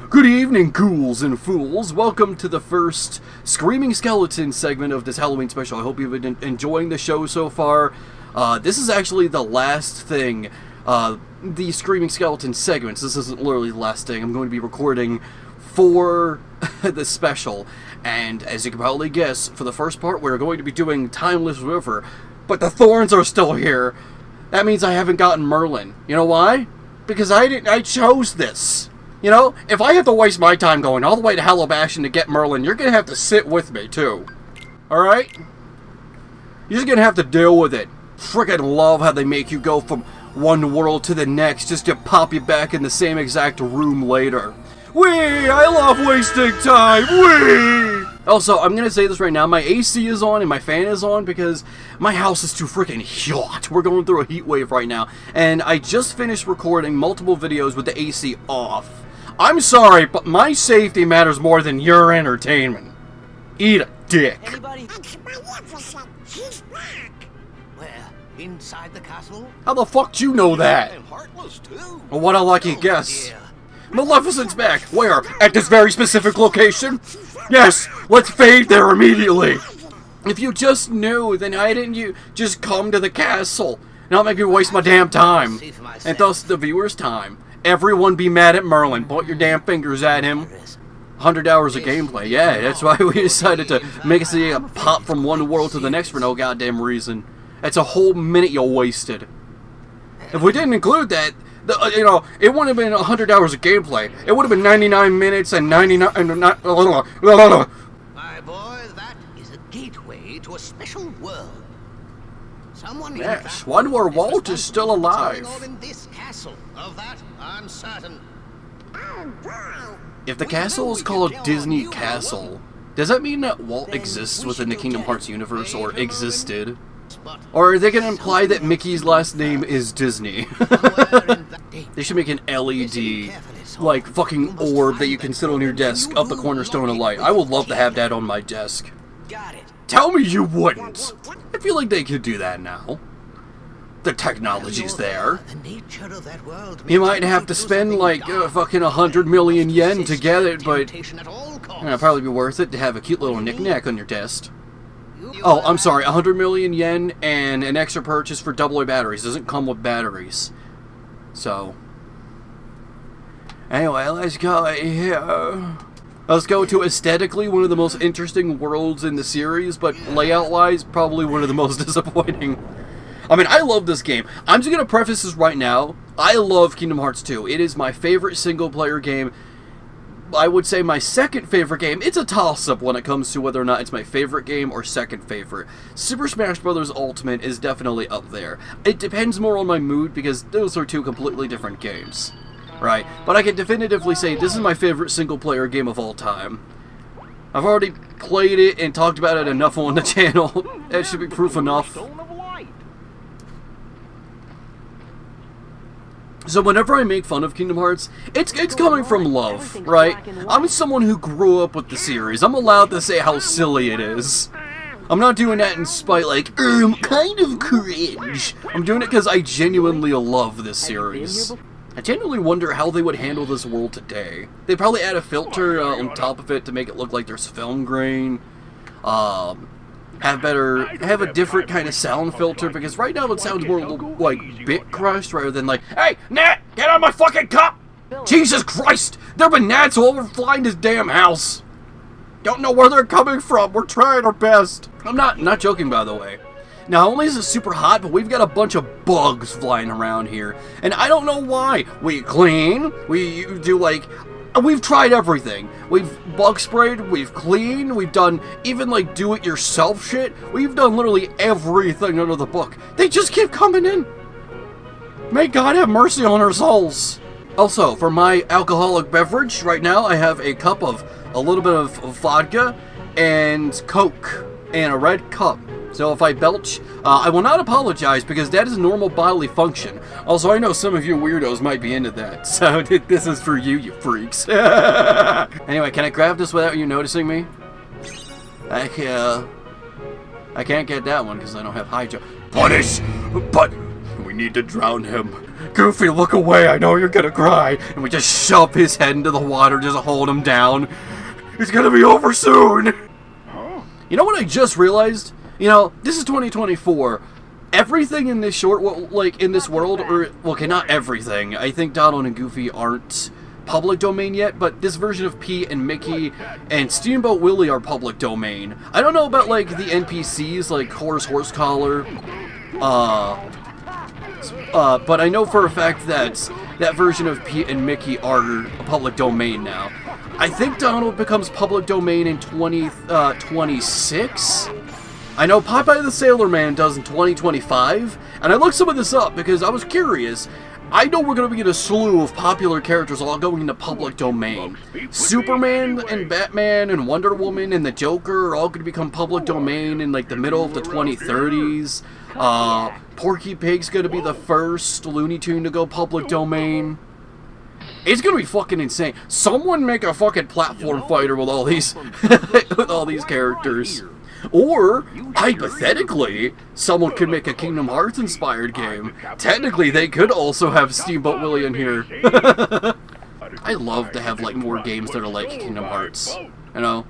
Good evening, ghouls and fools. Welcome to the first Screaming Skeleton segment of this Halloween special. I hope you've been enjoying the show so far. This is actually the last thing, the Screaming Skeleton segments. This isn't literally the last thing I'm going to be recording for the special. And as you can probably guess, for the first part, we're going to be doing Timeless River. But the thorns are still here. That means I haven't gotten Merlin. You know why? Because I chose this. You know, if I have to waste my time going all the way to Hallow-Bastion to get Merlin, you're going to have to sit with me, too. Alright? You're just going to have to deal with it. Frickin' love how they make you go from one world to the next just to pop you back in the same exact room later. Whee! I love wasting time! Whee! Also, I'm going to say this right now, my AC is on and my fan is on because my house is too freaking hot. We're going through a heat wave right now, and I just finished recording multiple videos with the AC off. I'm sorry, but my safety matters more than your entertainment. Eat a dick. Anybody? It's Maleficent. She's back. Where? Inside the castle? How the fuck do you know that? I'm heartless too. Well, what a lucky guess. Dear. Maleficent's back. Where? At this very specific location? Yes, let's fade there immediately. If you just knew, then why didn't you just come to the castle? Not make me waste my damn time. And thus the viewer's time. Everyone be mad at Merlin. Point your damn fingers at him. 100 hours of gameplay. Yeah, that's why we decided to make us a pop from one world to the next for no goddamn reason. That's a whole minute you wasted. If we didn't include that, you know, it wouldn't have been 100 hours of gameplay. It would have been 99 minutes and 99... My boy, that is a gateway to a special world. Someone Yes, one where Walt is still alive. In this castle. Of that, I'm certain. If the castle is called Disney Castle, does that mean that Walt exists within the Kingdom Hearts universe, or existed? Or are they going to imply that Mickey's last name is Disney? They should make an LED, like, fucking orb that you can sit on your desk up the cornerstone of light. I would love to have that on my desk. Got it. Tell me you wouldn't! I feel like they could do that now. The technology's there. The nature of that world. You might have to spend like fucking 100 million yen to get it, but it'll probably be worth it to have a cute little knick-knack on your desk. Oh, I'm sorry, 100 million yen and an extra purchase for AA batteries. Doesn't come with batteries. So, anyway, let's go here. Let's go to aesthetically one of the most interesting worlds in the series, but layout-wise, probably one of the most disappointing. I mean, I love this game. I'm just going to preface this right now. I love Kingdom Hearts 2. It is my favorite single-player game. I would say my second favorite game. It's a toss-up when it comes to whether or not it's my favorite game or second favorite. Super Smash Bros. Ultimate is definitely up there. It depends more on my mood because those are two completely different games. Right? But I can definitively say this is my favorite single-player game of all time. I've already played it and talked about it enough on the channel. That should be proof enough. So whenever I make fun of Kingdom Hearts, it's coming from love, right? I'm someone who grew up with the series. I'm allowed to say how silly it is. I'm not doing that in spite, like, kind of cringe. I'm doing it because I genuinely love this series. I genuinely wonder how they would handle this world today. They'd probably add a filter on top of it to make it look like there's film grain. Have a different kind of sound filter, because right now it sounds more like bit crushed rather than like, hey, Nat, get on my fucking cup! Jesus Christ! There have been gnats all over flying this damn house! Don't know where they're coming from, we're trying our best. I'm not joking, by the way. Now, not only is it super hot, but we've got a bunch of bugs flying around here. And I don't know why. We clean, we do like... We've tried everything. We've bug sprayed, we've cleaned, we've done even like do-it-yourself shit. We've done literally everything under the book. They just keep coming in. May God have mercy on our souls. Also, for my alcoholic beverage, right now I have a cup of a little bit of vodka and Coke and a red cup. So if I belch, I will not apologize because that is normal bodily function. Also, I know some of you weirdos might be into that, so this is for you, you freaks. Anyway, can I grab this without you noticing me? I can't get that one because I don't have high jump. Punish! But we need to drown him. Goofy, look away, I know you're gonna cry. And we just shove his head into the water, just hold him down. It's gonna be over soon. You know what I just realized? You know, this is 2024. Everything in this short, like, in this world, or, well, okay, not everything. I think Donald and Goofy aren't public domain yet, but this version of Pete and Mickey and Steamboat Willie are public domain. I don't know about, like, the NPCs, like Horsecollar, but I know for a fact that that version of Pete and Mickey are public domain now. I think Donald becomes public domain in 2026. I know Popeye the Sailor Man does in 2025, and I looked some of this up because I was curious. I know we're going to get a slew of popular characters all going into public domain. Superman and Batman and Wonder Woman and the Joker are all going to become public domain in like the middle of the 2030s. Porky Pig's going to be the first Looney Tune to go public domain. It's going to be fucking insane. Someone make a fucking platform fighter with all these with all these characters. Or, hypothetically, someone could make a Kingdom Hearts inspired game. Technically, they could also have Steamboat Willie in here. I love to have, like, more games that are like Kingdom Hearts. You know?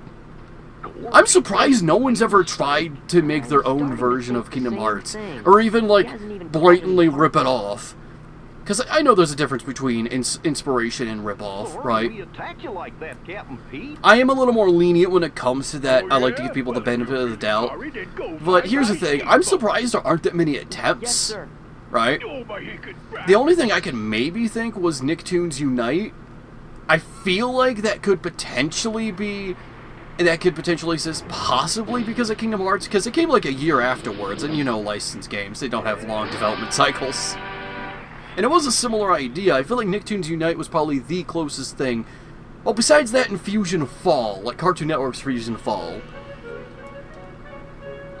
I'm surprised no one's ever tried to make their own version of Kingdom Hearts. Or even, like, blatantly rip it off. Because I know there's a difference between inspiration and rip-off, right? I am a little more lenient when it comes to that. I like to give people the benefit of the doubt. But here's the thing. I'm surprised there aren't that many attempts, right? The only thing I can maybe think was Nicktoons Unite. I feel like that could potentially be... That could potentially exist possibly because of Kingdom Hearts, because it came like a year afterwards, and you know licensed games, they don't have long development cycles. And it was a similar idea. I feel like Nicktoons Unite was probably the closest thing. Well, besides that and Fusion Fall, like Cartoon Network's Fusion Fall.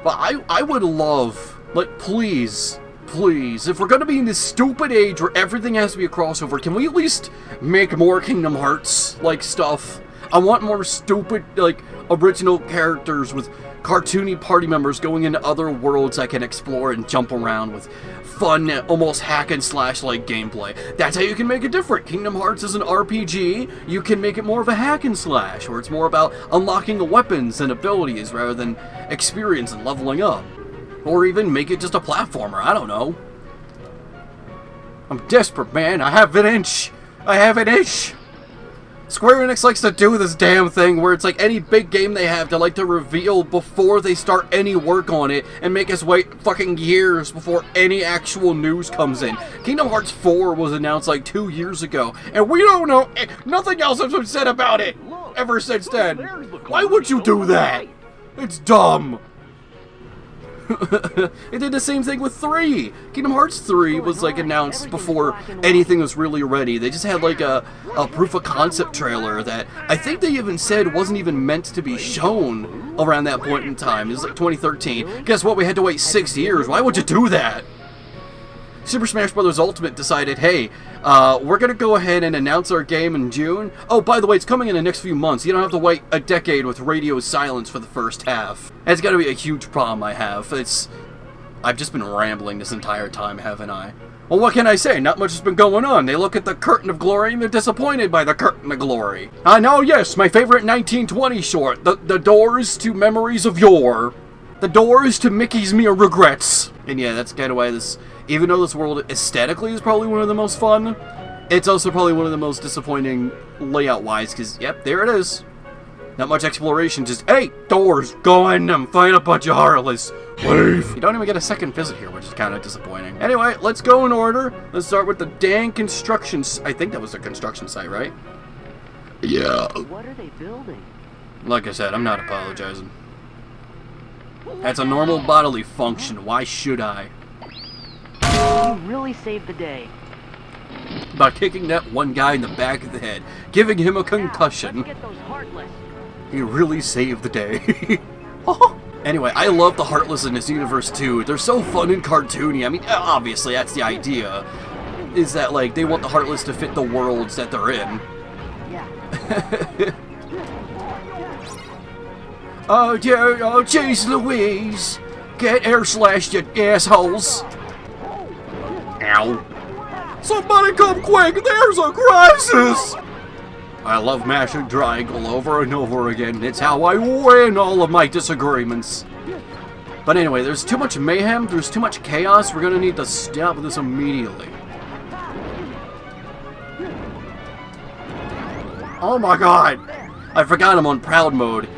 But I would love, like, please, if we're going to be in this stupid age where everything has to be a crossover, can we at least make more Kingdom Hearts, like, stuff? I want more stupid, like, original characters with cartoony party members going into other worlds I can explore and jump around with fun, almost hack and slash like gameplay. That's how you can make it different. Kingdom Hearts is an RPG. You can make it more of a hack and slash, where it's more about unlocking the weapons and abilities rather than experience and leveling up. Or even make it just a platformer. I don't know. I'm desperate, man. I have an inch. Square Enix likes to do this damn thing where it's like any big game they have, they like to reveal before they start any work on it and make us wait fucking years before any actual news comes in. Kingdom Hearts 4 was announced like 2 years ago, and we don't know, nothing else has been said about it ever since then. Why would you do that? It's dumb. It did the same thing with 3. Kingdom Hearts 3 was like announced before anything was really ready. They just had like a proof of concept trailer that I think they even said wasn't even meant to be shown around that point in time. It was like 2013. Guess what? We had to wait 6 years. Why would you do that? Super Smash Bros. Ultimate decided, hey, we're going to go ahead and announce our game in June. Oh, by the way, it's coming in the next few months. You don't have to wait a decade with radio silence for the first half. That's got to be a huge problem I have. I've just been rambling this entire time, haven't I? Well, what can I say? Not much has been going on. They look at the curtain of glory and they're disappointed by the curtain of glory. I know, yes, my favorite 1920 short, The Doors to Memories of Yore. The Doors to Mickey's Mere Regrets. And yeah, that's kind of why this... Even though this world aesthetically is probably one of the most fun, it's also probably one of the most disappointing layout-wise, because, yep, there it is. Not much exploration, just, hey, doors, go in them, find a bunch of Heartless, leave. You don't even get a second visit here, which is kind of disappointing. Anyway, let's go in order. Let's start with the dang construction... I think that was a construction site, right? Yeah. What are they building? Like I said, I'm not apologizing. That's a normal bodily function. Why should I? You really saved the day. By kicking that one guy in the back of the head, giving him a concussion. Let's get those Heartless. He really saved the day. Anyway, I love the Heartless in this universe too. They're so fun and cartoony. I mean, obviously that's the idea. Is that like they want the Heartless to fit the worlds that they're in. Yeah. Oh dear, oh jeez Louise. Get air slashed, you assholes. Ow. Somebody come quick! There's a crisis! I love mashing triangle over and over again. It's how I win all of my disagreements. But anyway, there's too much mayhem, there's too much chaos. We're gonna need to stop this immediately. Oh my god! I forgot I'm on proud mode.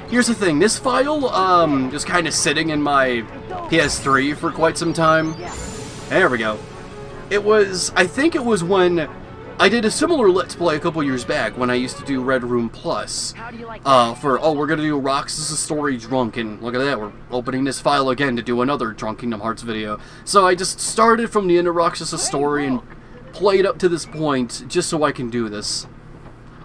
Here's the thing, this file, is kind of sitting in my PS3 for quite some time. There we go. I think it was when I did a similar Let's Play a couple years back when I used to do Red Room Plus. We're gonna do Roxas' Story Drunken. Look at that, we're opening this file again to do another Drunk Kingdom Hearts video. So I just started from the end of Roxas' story and played up to this point just so I can do this.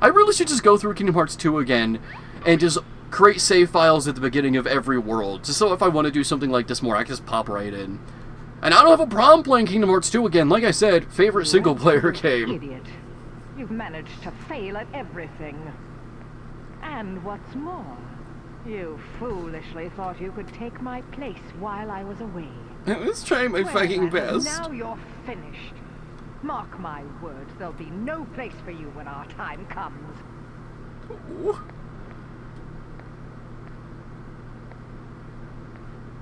I really should just go through Kingdom Hearts 2 again and just create save files at the beginning of every world, just so if I want to do something like this more, I can just pop right in. And I don't have a problem playing Kingdom Hearts 2 again. Like I said, favorite single-player game. Idiot. You've managed to fail at everything. And what's more, you foolishly thought you could take my place while I was away. I was trying my fucking best. Now you're finished. Mark my words, there'll be no place for you when our time comes. Ooh.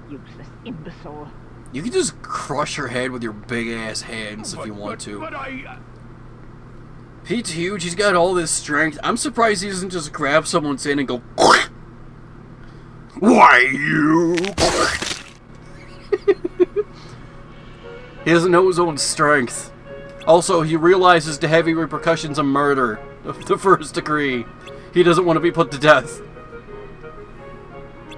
Useless imbecile. You can just crush her head with your big-ass hands if you want to. Pete's huge, he's got all this strength. I'm surprised he doesn't just grab someone's hand and go, why you? He doesn't know his own strength. Also, he realizes the heavy repercussions of murder of the first degree. He doesn't want to be put to death.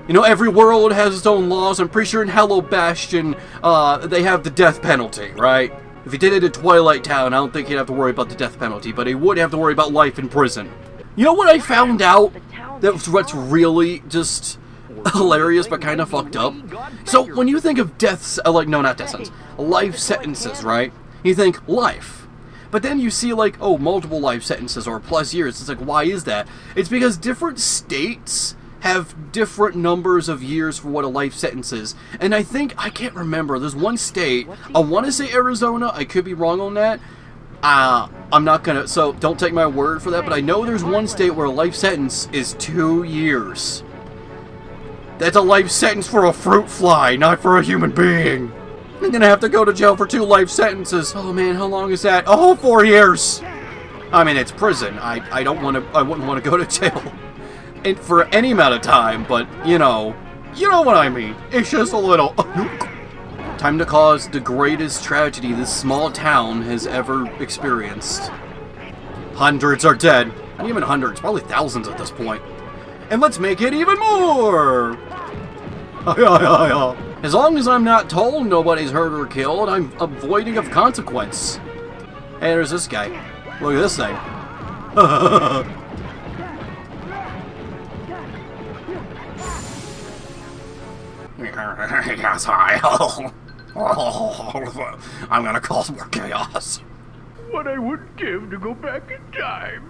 You know, every world has its own laws. I'm pretty sure in Hello Bastion, they have the death penalty, right? If he did it in Twilight Town, I don't think he'd have to worry about the death penalty, but he would have to worry about life in prison. You know what I found out? What's really just hilarious but kind of fucked up? So, when you think of deaths, not death sentences, life sentences, right? You think life. But then you see, like, oh, multiple life sentences or plus years. It's like, why is that? It's because different states have different numbers of years for what a life sentence is. And I can't remember, there's one state, I want to say Arizona, I could be wrong on that. I'm not gonna, so don't take my word for that, but I know there's one state where a life sentence is 2 years. That's a life sentence for a fruit fly, not for a human being. I'm gonna have to go to jail for 2 life sentences. Oh man, how long is that? Oh, 4 years! I mean, it's prison. I wouldn't want to go to jail for any amount of time, but, you know what I mean. It's just a little... Time to cause the greatest tragedy this small town has ever experienced. Hundreds are dead. Not even hundreds, probably thousands at this point. And let's make it even more! As long as I'm not told nobody's hurt or killed, I'm avoiding of consequence. Hey, there's this guy. Look at this thing. Yes, I'm gonna cause more chaos. What I wouldn't give to go back in time.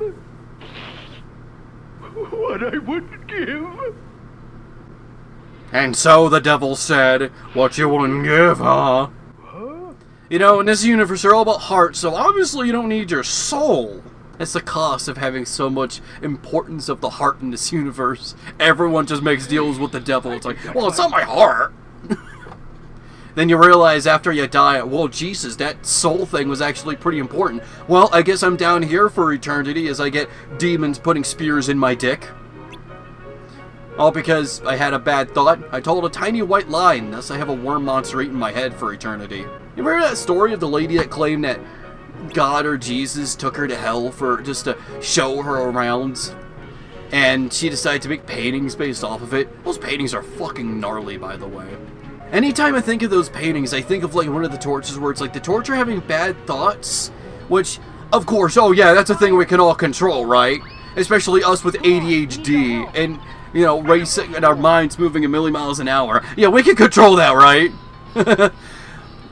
What I wouldn't give. And so the devil said, what you wouldn't give, huh? You know, in this universe, they're all about heart, so obviously you don't need your soul. That's the cost of having so much importance of the heart in this universe. Everyone just makes deals with the devil. It's like, well, it's not my heart. Then you realize after you die, well, Jesus, that soul thing was actually pretty important. Well, I guess I'm down here for eternity as I get demons putting spears in my dick. All because I had a bad thought. I told a tiny white lie, and thus I have a worm monster eating my head for eternity. You remember that story of the lady that claimed that God or Jesus took her to hell for just to show her around, and she decided to make paintings based off of it? Those paintings are fucking gnarly, by the way. Anytime I think of those paintings, I think of like one of the torches where it's like the torch are having bad thoughts, which, of course, oh yeah, that's a thing we can all control, right? Especially us with ADHD and, you know, racing and our minds moving a million miles an hour. Yeah, we can control that, right?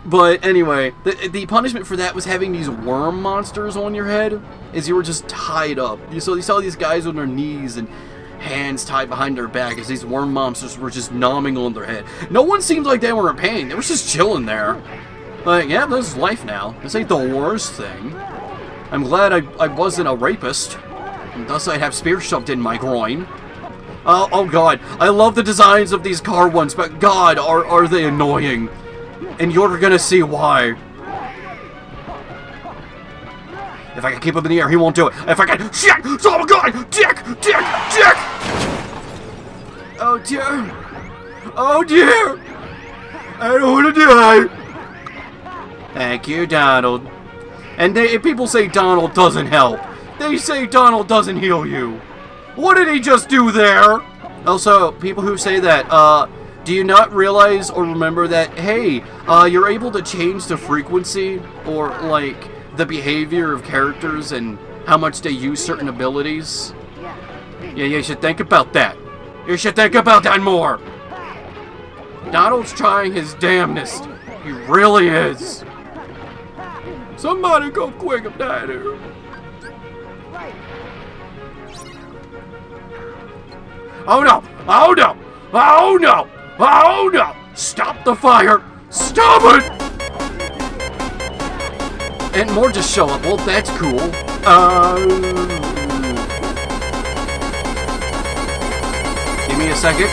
But anyway, the punishment for that was having these worm monsters on your head as you were just tied up. So you saw these guys on their knees and hands tied behind their back as these worm monsters were just nomming on their head. No one seemed like they were in pain. They were just chilling there. Like, yeah, this is life now. This ain't the worst thing. I'm glad I wasn't a rapist. And thus I'd have spears shoved in my groin. Oh god, I love the designs of these car ones, but god, are they annoying. And you're gonna see why. If I can keep him in the air, he won't do it. If I can... Shit! Oh god! Dick! Dick! Dick! Oh dear! Oh dear! I don't want to die! Thank you, Donald. And people say Donald doesn't help. They say Donald doesn't heal you. What did he just do there? Also, people who say that, do you not realize or remember that, hey, you're able to change the frequency or, like, the behavior of characters and how much they use certain abilities? Yeah, you should think about that. You should think about that more. Donald's trying his damnedest. He really is. Somebody go quick, I'm dying here. Oh no! Oh no! Oh no! Oh no! Stop the fire! Stop it! And more just show up. Well, that's cool. Give me a second.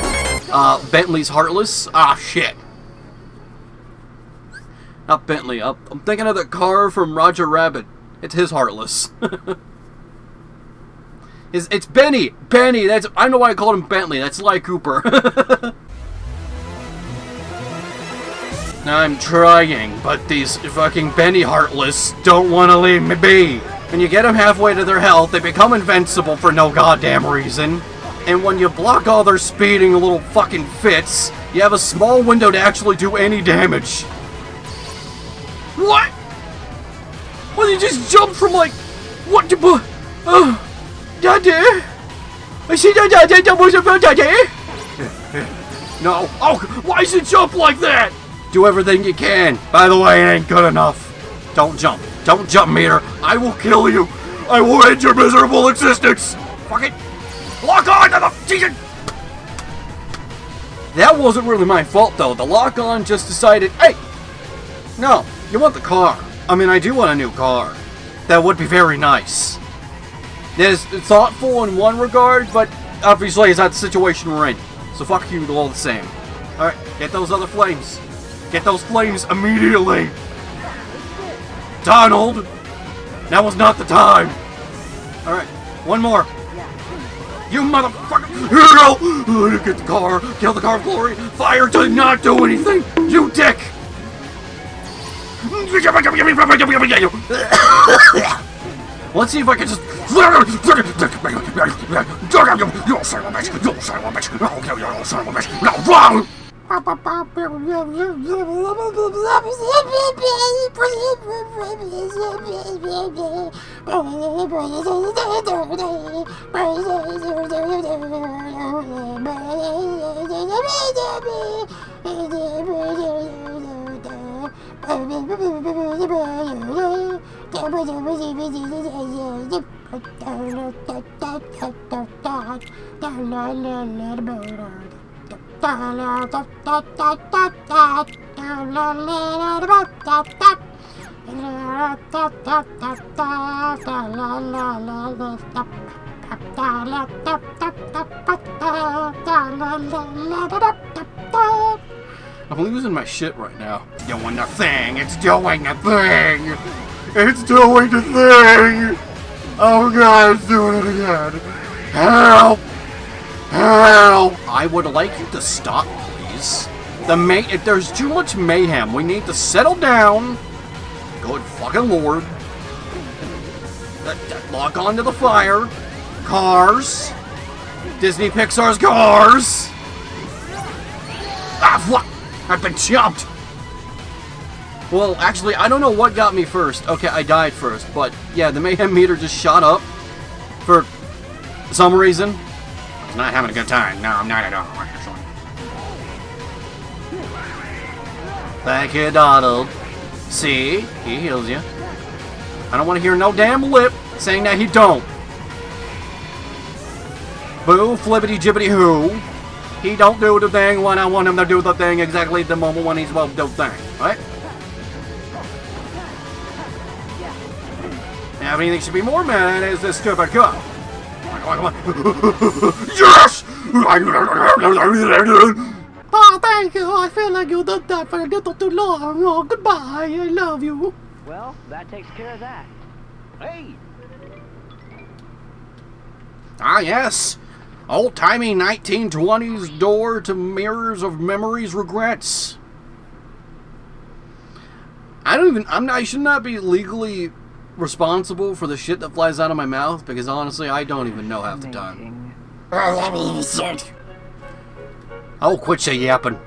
Bentley's heartless. Ah, shit. Not Bentley. I'm thinking of the car from Roger Rabbit. It's his heartless. It's Benny! Benny! I don't know why I called him Bentley. That's Sly Cooper. I'm trying, but these fucking Benny Heartless don't want to leave me be. When you get them halfway to their health, they become invincible for no goddamn reason. And when you block all their speeding little fucking fits, you have a small window to actually do any damage. What? Well, you just jumped from like... What the... Daddy? I see that was about Daddy? No. Oh, why is it jump like that? Do everything you can. By the way, it ain't good enough. Don't jump. Don't jump, Meter. I will kill you. I will end your miserable existence. Fuck it. Lock on to the... Jesus. That wasn't really my fault, though. The lock-on just decided... Hey! No, you want the car. I mean, I do want a new car. That would be very nice. It's thoughtful in one regard, but obviously it's not the situation we're in. So fuck you all the same. Alright, get those other flames. Get those flames immediately. Donald! Now was not the time. Alright, one more. You motherfucker! No! Get the car! Kill the car of glory! Fire does not do anything! You dick! Let's see if I can just... You son of a bitch! You son of a bitch! I'll kill you, you son of a bitch! No, wrong! I'm losing my shit right now. Doing the thing! It's doing the thing! It's doing the thing! Oh god, it's doing it again! Help! Help! I would like you to stop, please. If there's too much mayhem, we need to settle down. Good fucking lord. Lock onto the fire. Cars. Disney Pixar's Cars. Ah, fuck! I've been jumped! Well, actually, I don't know what got me first. Okay, I died first, but yeah, the mayhem meter just shot up for some reason. I was not having a good time. No, I'm not at all. Thank you, Donald. See? He heals you. I don't want to hear no damn lip saying that he don't. Boo, flippity jibbity who. He don't do the thing when I want him to do the thing exactly at the moment when he's about to do the thing, right? have anything to be more mad at is this stupid gun. Come on. Yes! Oh, thank you. I feel like you did that for a little too long. Oh, goodbye. I love you. Well, that takes care of that. Hey! Ah, yes. Old-timey 1920s door to mirrors of memories, regrets. I should not be legally responsible for the shit that flies out of my mouth, because honestly, I don't even know half the time. Oh, quit your yapping.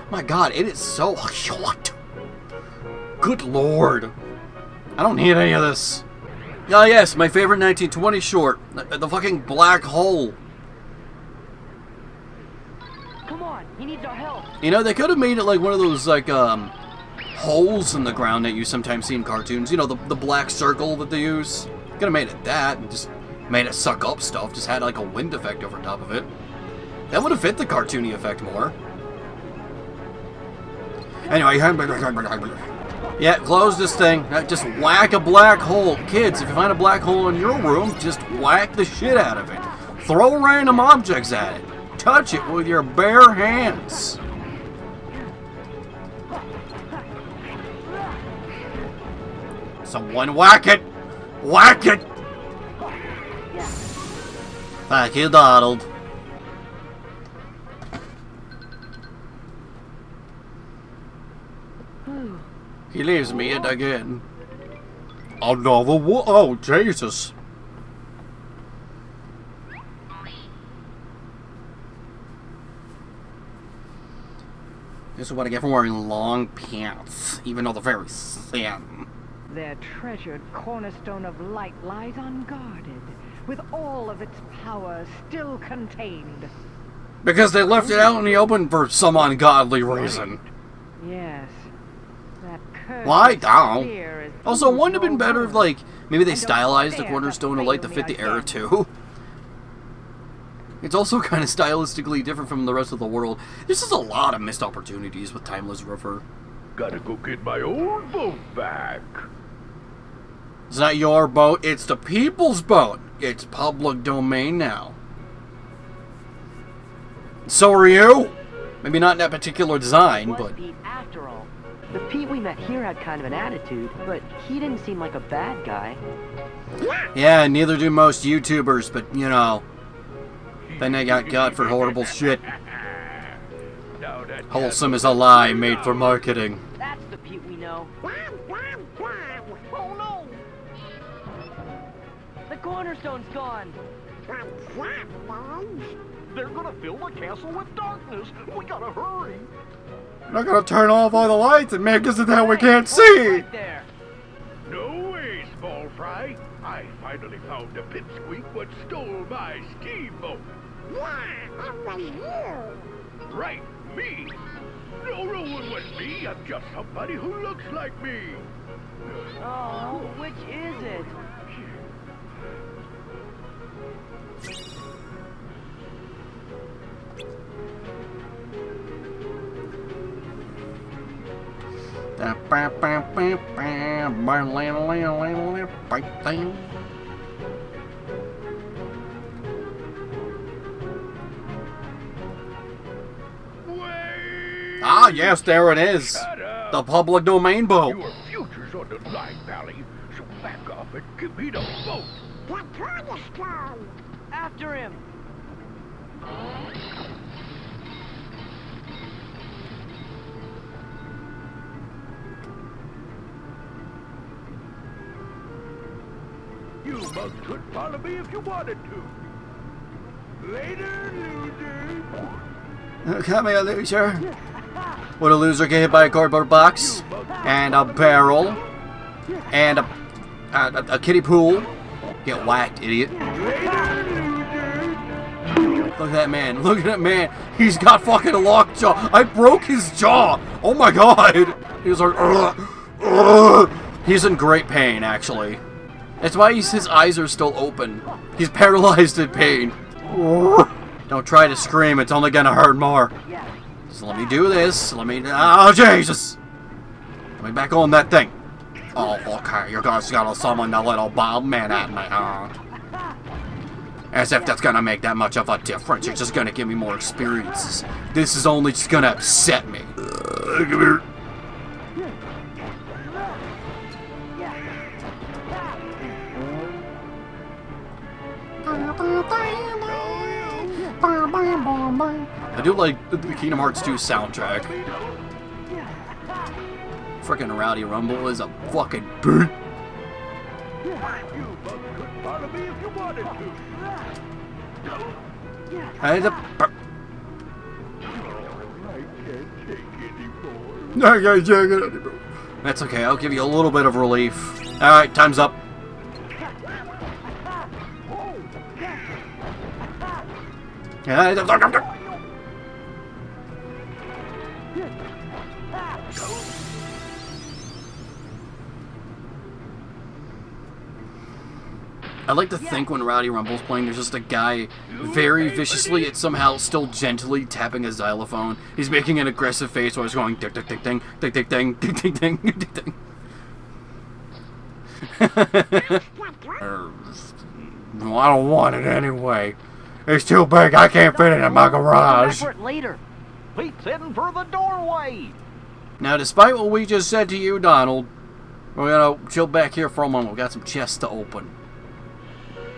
My God, it is so hot. Good Lord. I don't need any of this. Ah, yes, my favorite 1920 short. The fucking black hole. Come on, he needs our help. You know, they could have made it like one of those, like, holes in the ground that you sometimes see in cartoons. You know, the black circle that they use. Could have made it that and just made it suck up stuff. Just had, like, a wind effect over top of it. That would have fit the cartoony effect more. Anyway, yeah, close this thing. Just whack a black hole. Kids, if you find a black hole in your room, just whack the shit out of it. Throw random objects at it. Touch it with your bare hands. Someone whack it! Whack it! Thank you, Donald. He leaves me in again. Another one? Oh, Jesus. This is what I get for wearing long pants, even though they're very thin. Their treasured cornerstone of light lies unguarded, with all of its power still contained. Because they left it out in the open for some ungodly reason. Yes. That curse. Why? I don't know. Also, wouldn't it have been better if, like, maybe they stylized the cornerstone of light to fit the era, too? It's also kind of stylistically different from the rest of the world. There's just a lot of missed opportunities with Timeless River. Gotta go get my old boat back. It's not your boat, it's the people's boat. It's public domain now. So are you. Maybe not in that particular design, but... Pete after all. The Pete we met here had kind of an attitude, but he didn't seem like a bad guy. Yeah, neither do most YouTubers, but, you know... Then they got got for horrible shit. Wholesome is a lie made for marketing. That's the Pete we know. Oh no! The cornerstone's gone. They're gonna fill the castle with darkness. We gotta hurry. We're not gonna turn off all the lights and make us so that we can't see! Right there. No way, small fry. I finally found the pipsqueak what stole my steamboat. Right, me. No one was me. I'm just somebody who looks like me. Oh, which is it? Ah, yes, there it is. The public domain boat. Your future's on the line, Valley. So back off and give me the boat. After him. You mugs could follow me if you wanted to. Later, loser. Come here, loser. Would a loser get hit by a cardboard box? And a barrel? And a kiddie pool? Get whacked, idiot. Look at that man. Look at that man. He's got fucking a locked jaw. I broke his jaw. Oh my god. He's like, he's in great pain, actually. That's why his eyes are still open. He's paralyzed in pain. Don't try to scream. It's only gonna hurt more. So let me do this. Oh, Jesus! Let me back on that thing. Oh, okay. You're just gonna summon the little bomb man at me, huh? As if that's gonna make that much of a difference. You're just gonna give me more experiences. This is only just gonna upset me. Come here. I do like the Kingdom Hearts 2 soundtrack. Frickin' Rowdy Rumble is a fucking beat. You bugs could follow me if you wanted to. Hey, the... I can't take anymore. That's okay, I'll give you a little bit of relief. Alright, time's up. I like to think when Rowdy Rumble's playing, there's just a guy very viciously, yet somehow still gently tapping a xylophone. He's making an aggressive face while he's going tick tick tick ting, tick tick ting, tick tick ting, tick tick ting. I don't want it anyway. It's too big. I can't fit it in my garage. Later. Pete's heading for the doorway. Now, despite what we just said to you, Donald, we're gonna chill back here for a moment. We've got some chests to open.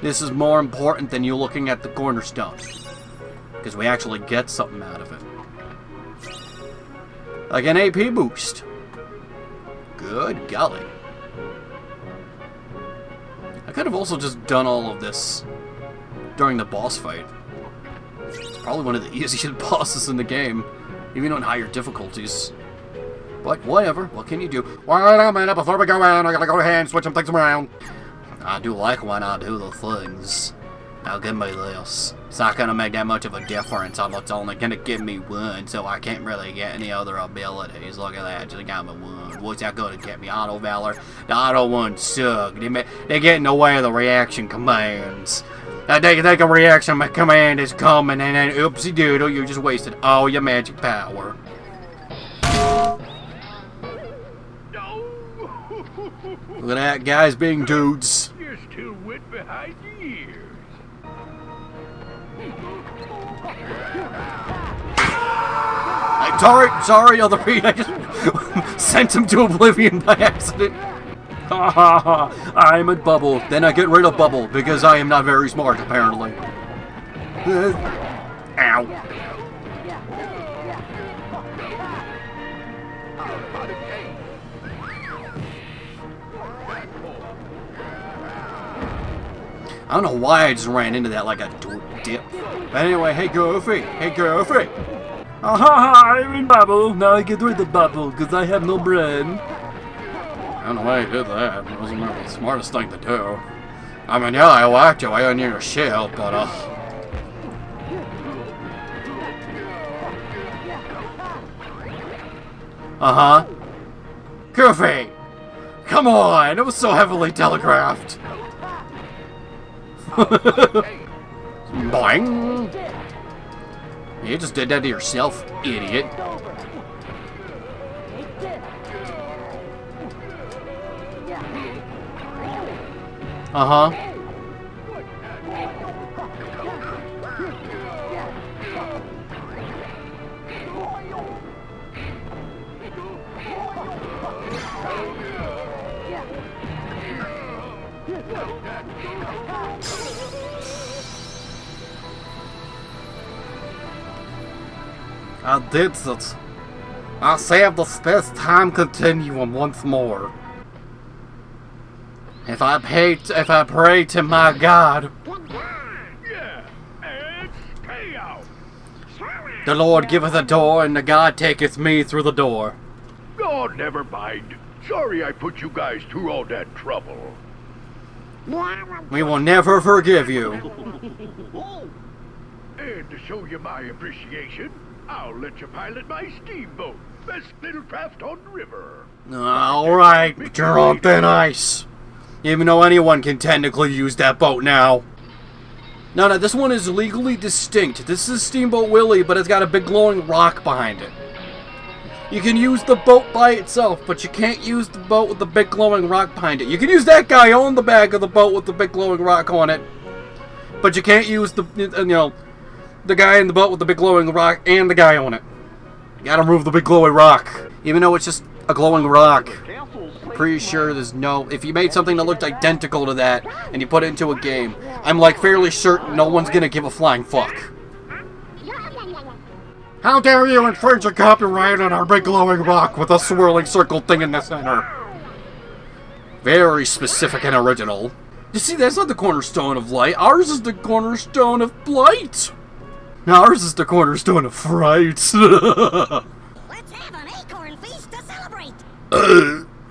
This is more important than you looking at the cornerstone, because we actually get something out of it. Like an AP boost. Good golly. I could have also just done all of this during the boss fight. It's probably one of the easiest bosses in the game, even on higher difficulties. But whatever, what can you do? Wait a minute, before we go in, I gotta go ahead and switch some things around. I do like when I do the things. Now give me this. It's not gonna make that much of a difference. It's only gonna give me one, so I can't really get any other abilities. Look at that, just got me one. What's that gonna get me? Auto Valor? The auto ones suck. They get in the way of the reaction commands. They think a reaction command is coming, and then oopsie doodle, you just wasted all your magic power. Look at that, guys being dudes. You're still wet behind the ears. Sorry, other Pete. I just sent him to oblivion by accident. Ha ha ha. I'm a Bubble. Then I get rid of Bubble because I am not very smart, apparently. Ow. I don't know why I just ran into that like a dip. But anyway, hey Goofy. I'm in Bubble. Now I get rid of Bubble because I have no brain. I don't know why I did that. It wasn't really the smartest thing to do. I mean, yeah, I whacked you. I on your shield, but Goofy! Come on! It was so heavily telegraphed. Boing! You just did that to yourself, idiot. I did it. I saved the space-time continuum once more. If I pray to my God, Yeah, and stay out. the Lord giveth a door, and the God taketh me through the door. Oh, never mind. Sorry I put you guys through all that trouble. We will never forgive you. And to show you my appreciation, I'll let you pilot my steamboat. Best little craft on the river. Alright, but you're on thin ice. Even though anyone can technically use that boat now. No, this one is legally distinct. This is Steamboat Willie, but it's got a big glowing rock behind it. You can use the boat by itself, but you can't use the boat with the big glowing rock behind it. You can use that guy on the back of the boat with the big glowing rock on it, but you can't use the, the guy in the boat with the big glowing rock and the guy on it. You gotta remove the big glowing rock. Even though it's just a glowing rock. I'm pretty sure there's no... If you made something that looked identical to that, and you put it into a game, I'm like fairly certain no one's gonna give a flying fuck. How dare you infringe a copyright on our big glowing rock with a swirling circle thing in the center? Very specific and original. You see, that's not the cornerstone of light. Ours is the cornerstone of blight. Ours is the cornerstone of fright. Let's have an acorn feast to celebrate.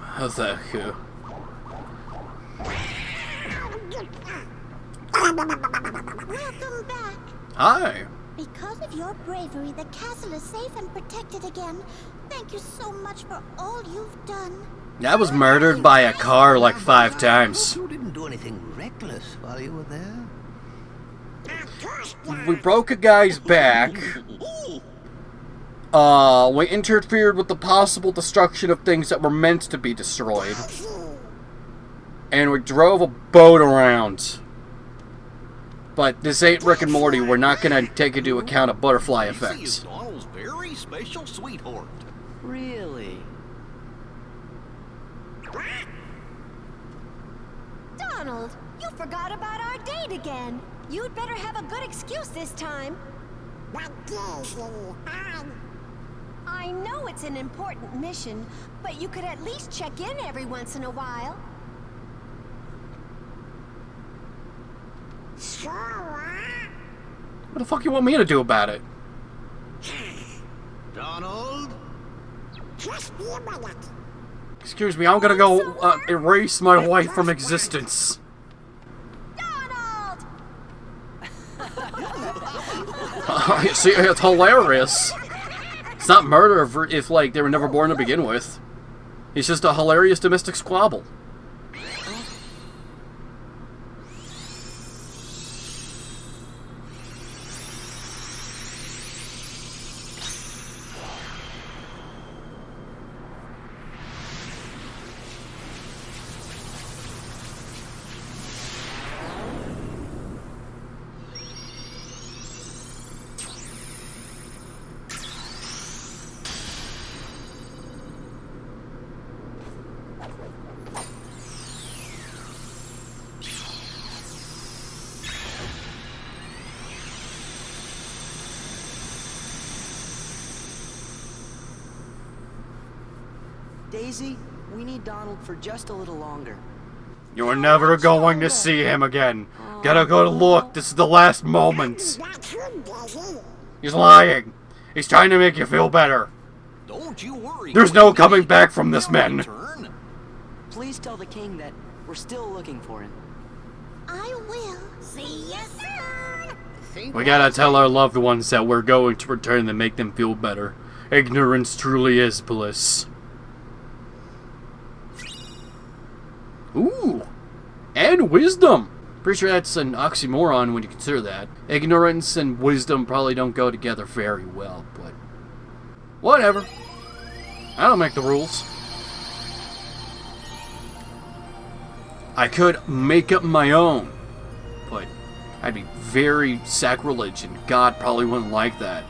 How's that? Welcome back. Hi. Because of your bravery, the castle is safe and protected again. Thank you so much for all you've done. I was murdered by a car like 5 times. You didn't do anything reckless while you were there. We broke a guy's back. We interfered with the possible destruction of things that were meant to be destroyed. And we drove a boat around. But this ain't Rick and Morty. We're not gonna take into account a butterfly effect. He is Donald's very special sweetheart. Really? Donald, you forgot about our date again. You'd better have a good excuse this time. I know it's an important mission, but you could at least check in every once in a while. What the fuck you want me to do about it? Donald? Excuse me, I'm gonna go erase my wife from existence. Donald! See, it's hilarious. It's not murder if like, they were never born to begin with. It's just a hilarious domestic squabble. Daisy, we need Donald for just a little longer. You're never going to see him again. Gotta go to look. This is the last moment. He's lying. He's trying to make you feel better. Don't you worry. There's no coming back from this man. Return. Please tell the king that we're still looking for him. I will. See you soon. Think We gotta tell our loved ones that we're going to return to make them feel better. Ignorance truly is bliss. Ooh, and wisdom. Pretty sure that's an oxymoron when you consider that. Ignorance and wisdom probably don't go together very well, but whatever. I don't make the rules. I could make up my own, but I'd be very sacrilege, and God probably wouldn't like that.